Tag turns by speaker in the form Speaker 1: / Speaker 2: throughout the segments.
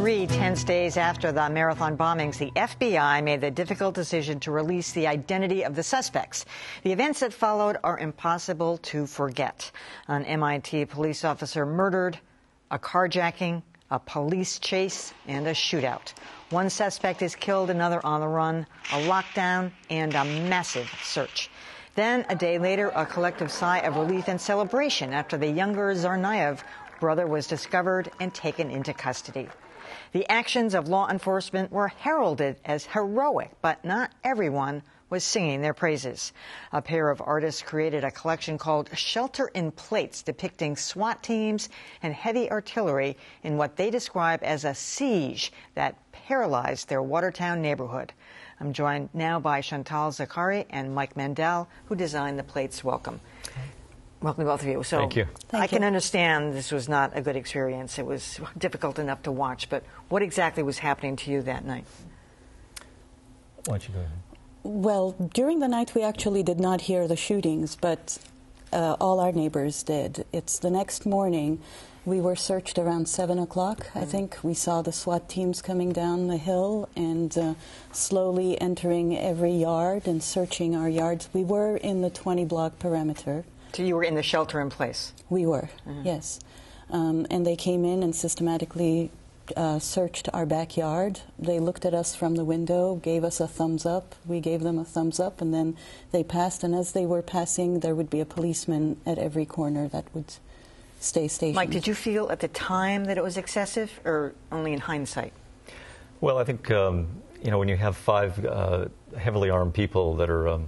Speaker 1: 3 tense days after the marathon bombings, the FBI made the difficult decision to release the identity of the suspects. The events that followed are impossible to forget. An MIT police officer murdered, a carjacking, a police chase, and a shootout. One suspect is killed, another on the run, a lockdown, and a massive search. Then, a day later, a collective sigh of relief and celebration after the younger Tsarnaev brother was discovered and taken into custody. The actions of law enforcement were heralded as heroic, but not everyone was singing their praises. A pair of artists created a collection called Shelter in Plates, depicting SWAT teams and heavy artillery in what they describe as a siege that paralyzed their Watertown neighborhood. I'm joined now by Chantal, Zakari, and Mike Mandel, who designed the plates. Welcome. Welcome to both of you. So
Speaker 2: Thank you.
Speaker 1: I can understand this was not a good experience. It was difficult enough to watch, but what exactly was happening to you that night?
Speaker 2: Why don't you go ahead?
Speaker 3: Well, during the night we actually did not hear the shootings, but all our neighbors did. It's the next morning. We were searched around 7 o'clock, I think. We saw the SWAT teams coming down the hill and slowly entering every yard and searching our yards. We were in the 20-block perimeter.
Speaker 1: So you were in the shelter in place?
Speaker 3: We were, yes. And they came in and systematically searched our backyard. They looked at us from the window, gave us a thumbs up. We gave them a thumbs up, and then they passed. And as they were passing, there would be a policeman at every corner that would stay stationed.
Speaker 1: Mike, did you feel at the time that it was excessive, or only in hindsight?
Speaker 2: Well, I think, when you have 5 heavily armed people that are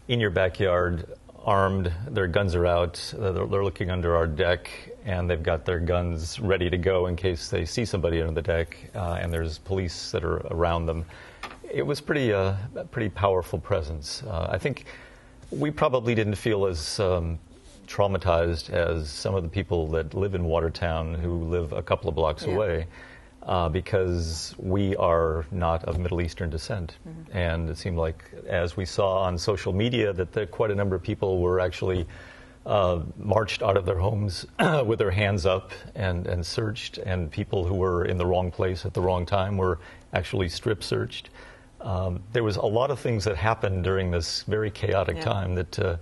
Speaker 2: in your backyard, armed, their guns are out, they're looking under our deck, and they've got their guns ready to go in case they see somebody under the deck, and there's police that are around them. It was a pretty powerful presence. I think we probably didn't feel as traumatized as some of the people that live in Watertown who live a couple of blocks away, because we are not of Middle Eastern descent. And it seemed like, as we saw on social media, that quite a number of people were actually marched out of their homes with their hands up and searched, and people who were in the wrong place at the wrong time were actually strip searched. There was a lot of things that happened during this very chaotic time that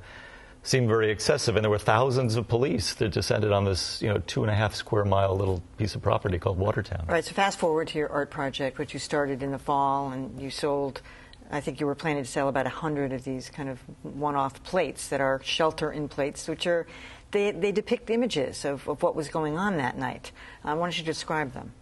Speaker 2: seemed very excessive, and there were thousands of police that descended on this 2.5 square mile little piece of property called Watertown.
Speaker 1: Right, so fast forward to your art project, which you started in the fall, and you sold, I think you were planning to sell about 100 of these kind of one-off plates that are shelter in plates, which are, they depict images of what was going on that night. Why don't you describe them?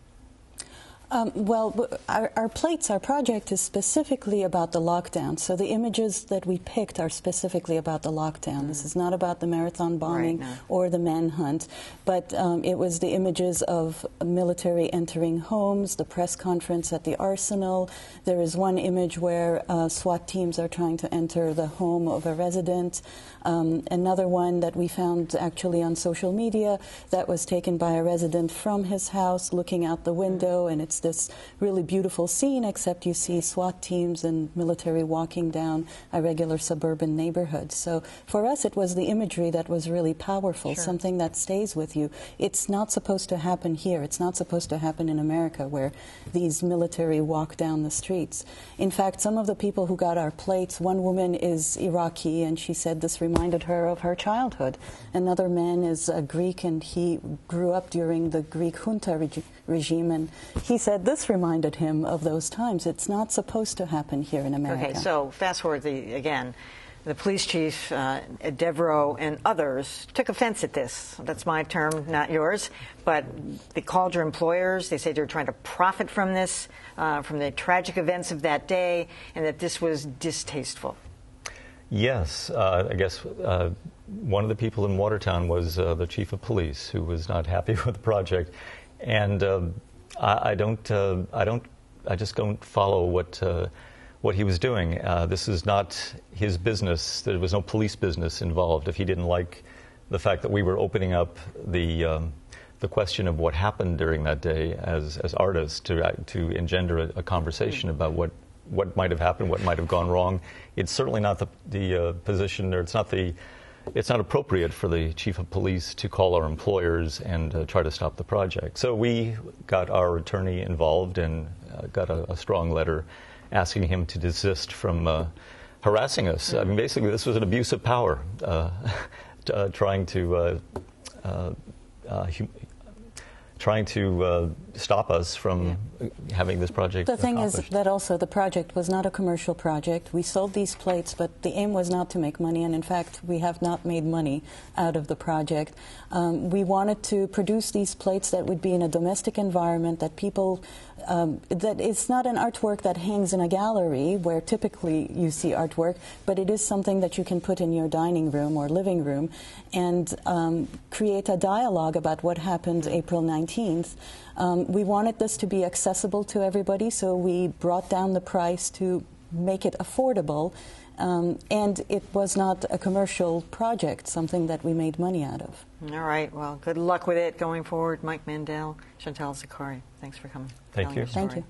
Speaker 3: Well, our plates, our project is specifically about the lockdown. So the images that we picked are specifically about the lockdown. This is not about the marathon bombing or the manhunt, but it was the images of military entering homes, the press conference at the arsenal. There is one image where SWAT teams are trying to enter the home of a resident. Another one that we found actually on social media that was taken by a resident from his house looking out the window, and it's this really beautiful scene, except you see SWAT teams and military walking down a regular suburban neighborhood. So for us, it was the imagery that was really powerful, something that stays with you. It's not supposed to happen here. It's not supposed to happen in America, where these military walk down the streets. In fact, some of the people who got our plates, one woman is Iraqi, and she said this reminded her of her childhood. Another man is Greek, and he grew up during the Greek junta regime, and he said this reminded him of those times. It's not supposed to happen here in America. Okay,
Speaker 1: so fast forward again. The police chief, Devereaux, and others took offense at this. That's my term, not yours. But they called your employers. They said they were trying to profit from this, from the tragic events of that day, and that this was distasteful.
Speaker 2: Yes. I guess one of the people in Watertown was the chief of police, who was not happy with the project. And I just don't follow what he was doing. This is not his business. There was no police business involved. If he didn't like the fact that we were opening up the question of what happened during that day as artists to engender a conversation about what might have happened, what might have gone wrong, it's certainly not the position, or it's not the it's not appropriate for the chief of police to call our employers and try to stop the project. So we got our attorney involved and got a strong letter asking him to desist from harassing us. I mean, basically, this was an abuse of power, trying to stop us from having this project
Speaker 3: The thing is
Speaker 2: accomplished.
Speaker 3: that also the project was not a commercial project. We sold these plates, but the aim was not to make money, and in fact, we have not made money out of the project. We wanted to produce these plates that would be in a domestic environment, that people, that it's not an artwork that hangs in a gallery where typically you see artwork, but it is something that you can put in your dining room or living room and create a dialogue about what happened April 19th. We wanted this to be accessible to everybody, so we brought down the price to make it affordable, and it was not a commercial project, something that we made money out of.
Speaker 1: All right. Well, good luck with it going forward. Mike Mandel, Chantal Zakari, thanks for coming.
Speaker 2: Thank you.
Speaker 3: Thank you.